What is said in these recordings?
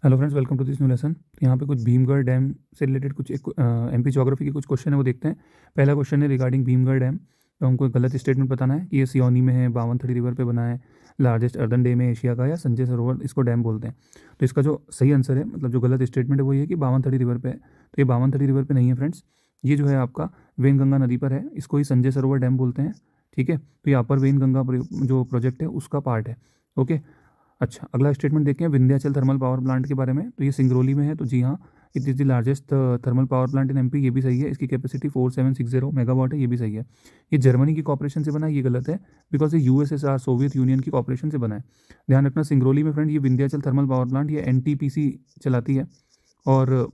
Hello friends, welcome to this new lesson. यहाँ पे कुछ भीमगढ़ डैम से रिलेटेड कुछ एक एमपी ज्योग्राफी के कुछ क्वेश्चन है, वो देखते हैं। पहला क्वेश्चन है रिगार्डिंग भीमगढ़ डैम। तो हमको एक गलत स्टेटमेंट बताना है कि ये सियोनी में है, बावनथड़ी रिवर पे बना है, लार्जेस्ट अर्दन डैम है एशिया का, या संजय सरोवर इसको डैम बोलते हैं। तो इसका जो सही आंसर है, मतलब जो गलत स्टेटमेंट है, वो ये है कि बावनथड़ी रिवर पे है। तो ये बावनथड़ी रिवर पे नहीं है फ्रेंड्स। ये जो है आपका वेनगंगा नदी पर है, इसको ही संजय सरोवर डैम बोलते हैं। ठीक है, तो ये अपर वेनगंगा जो प्रोजेक्ट है उसका पार्ट है। ओके। अच्छा, अगला स्टेटमेंट देखें विंध्याचल थर्मल पावर प्लांट के बारे में। तो ये सिंगरौली में है, तो जी हाँ, it is the largest thermal power plant in MP, ये भी सही है। इसकी कैपेसिटी 4760 मेगावाट है, ये भी सही है। ये जर्मनी की कॉपरेशन से बना है, ये गलत है, बिकॉज ये यूएसएसआर सोवियत यूनियन की कॉपरेशन से बना है। ध्यान रखना, सिंगरौली में फ्रेंड ये विंध्याचल थर्मल पावर प्लांट ये एनटीपीसी चलाती है, और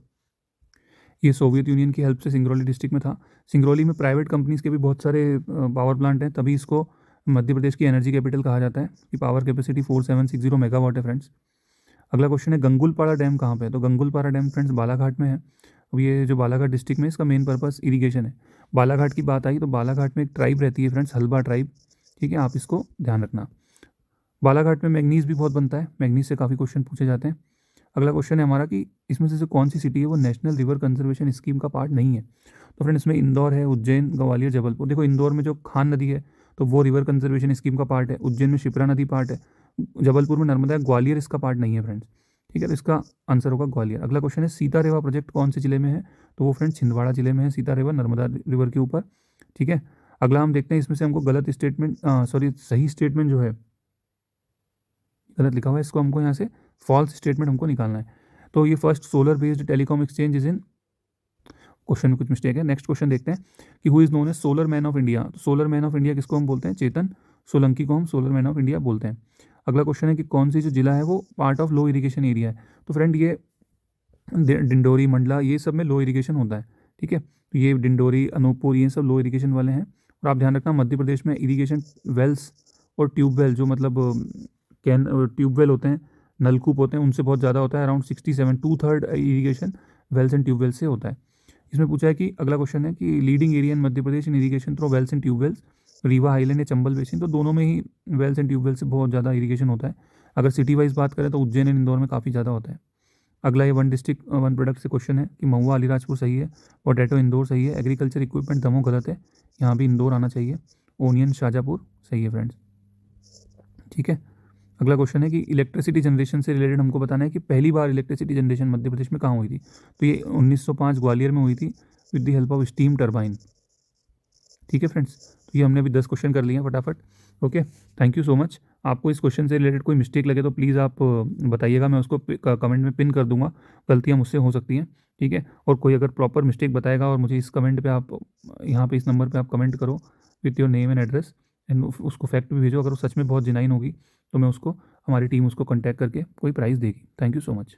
ये सोवियत यूनियन की हेल्प से सिंगरौली डिस्ट्रिक्ट में था। सिंगरौली में प्राइवेट कंपनीज के भी बहुत सारे पावर प्लांट हैं, तभी इसको मध्य प्रदेश की एनर्जी कैपिटल कहा जाता है। कि पावर कैपेसिटी 4760 मेगावाट है फ्रेंड्स। अगला क्वेश्चन है गंगुलपाड़ा डैम कहाँ पे है। तो गंगुलपाड़ा डैम फ्रेंड्स बालाघाट में है। अब ये जो बालाघाट डिस्ट्रिक्ट में, इसका मेन पर्पस इरिगेशन है। बालाघाट की बात आई तो बालाघाट में एक ट्राइब रहती है फ्रेंड्स, हल्बा ट्राइब। ठीक है, आप इसको ध्यान रखना। बालाघाट में मैग्नीज भी बहुत बनता है, मैग्नीज से काफ़ी क्वेश्चन पूछे जाते हैं। अगला क्वेश्चन है हमारा कि इसमें से कौन सी सिटी है वो नेशनल रिवर कंजर्वेशन स्कीम का पार्ट नहीं है। तो फ्रेंड इसमें इंदौर है, उज्जैन, ग्वालियर, जबलपुर। देखो, इंदौर में जो खान नदी है तो वो रिवर कंजर्वेशन स्कीम का पार्ट है। उज्जैन में शिप्रा नदी पार्ट है। जबलपुर में नर्मदा है। ग्वालियर इसका पार्ट नहीं है फ्रेंड्स। ठीक है, तो इसका आंसर होगा ग्वालियर। अगला क्वेश्चन है सीता रेवा प्रोजेक्ट कौन से जिले में है। तो वो फ्रेंड्स छिंदवाड़ा जिले में है, सीता रेवा नर्मदा रिवर के ऊपर। ठीक है, अगला हम देखते हैं, इसमें से हमको गलत स्टेटमेंट, सॉरी, सही स्टेटमेंट जो है गलत लिखा हुआ है, इसको हमको यहाँ से फॉल्स स्टेटमेंट हमको निकालना है। तो ये first solar based telecom exchange is in, question में कुछ मिस्टेक है। नेक्स्ट क्वेश्चन देखते हैं कि who is known as solar man of India. तो सोलर मैन ऑफ इंडिया किसको हम बोलते हैं, चेतन सोलंकी को हम सोलर मैन ऑफ इंडिया बोलते हैं। अगला क्वेश्चन है कि कौन सी जो जिला है वो part of low irrigation area है। तो फ्रेंड ये डिंडोरी, मंडला, ये सब में लो इरीगेशन होता है। ठीक है, तो ये डिंडोरी, अनूपपुर, ये सब लो इरीगेशन वाले हैं। और आप ध्यान रखना, मध्य प्रदेश में इरीगेशन वेल्स और ट्यूबवेल, जो मतलब कैन ट्यूबवेल होते हैं, नलकूप होते हैं, उनसे बहुत ज़्यादा होता है। Around 67 2/3 irrigation wells and tubewell से होता है। इसमें पूछा है कि अगला क्वेश्चन है कि leading area in Madhya Pradesh in irrigation through wells and tubewells, Rewa highland या चंबल बेसिन। तो दोनों में ही वेल्स एंड ट्यूबवेल से बहुत ज़्यादा इरीगेशन होता है। अगर सिटी वाइज बात करें तो उज्जैन एंड इंदौर में काफ़ी ज़्यादा होता है। अगला ये वन डिस्ट्रिक्ट वन प्रोडक्ट से क्वेश्चन है कि महुआ अलीराजपुर सही है, पोटैटो इंदौर सही है, एग्रीकल्चर इक्विपमेंट दमोह गलत है, यहाँ भी इंदौर आना चाहिए, ओनियन शाजापुर सही है फ्रेंड्स। ठीक है, अगला क्वेश्चन है कि इलेक्ट्रिसिटी जनरेशन से रिलेटेड हमको बताना है कि पहली बार इलेक्ट्रिसिटी जनरेशन मध्य प्रदेश में कहाँ हुई थी। तो ये 1905 ग्वालियर में हुई थी, with the help of steam turbine. ठीक है फ्रेंड्स, तो ये हमने अभी 10 क्वेश्चन कर लिए हैं फटाफट। Okay, thank you so much. आपको इस क्वेश्चन से रिलेटेड कोई मिस्टेक लगे तो प्लीज़ आप बताइएगा, मैं उसको कमेंट में पिन कर दूंगा। गलतियाँ मुझसे हो सकती हैं। ठीक है, और कोई अगर प्रॉपर मिस्टेक बताएगा और मुझे इस कमेंट पे आप, यहाँ पे इस नंबर पे आप कमेंट करो with your name and address, and उसको फैक्ट भी भेजो। अगर वो सच में बहुत जेन्युइन होगी तो मैं उसको, हमारी टीम उसको कॉन्टैक्ट करके कोई प्राइज़ देगी। Thank you so much.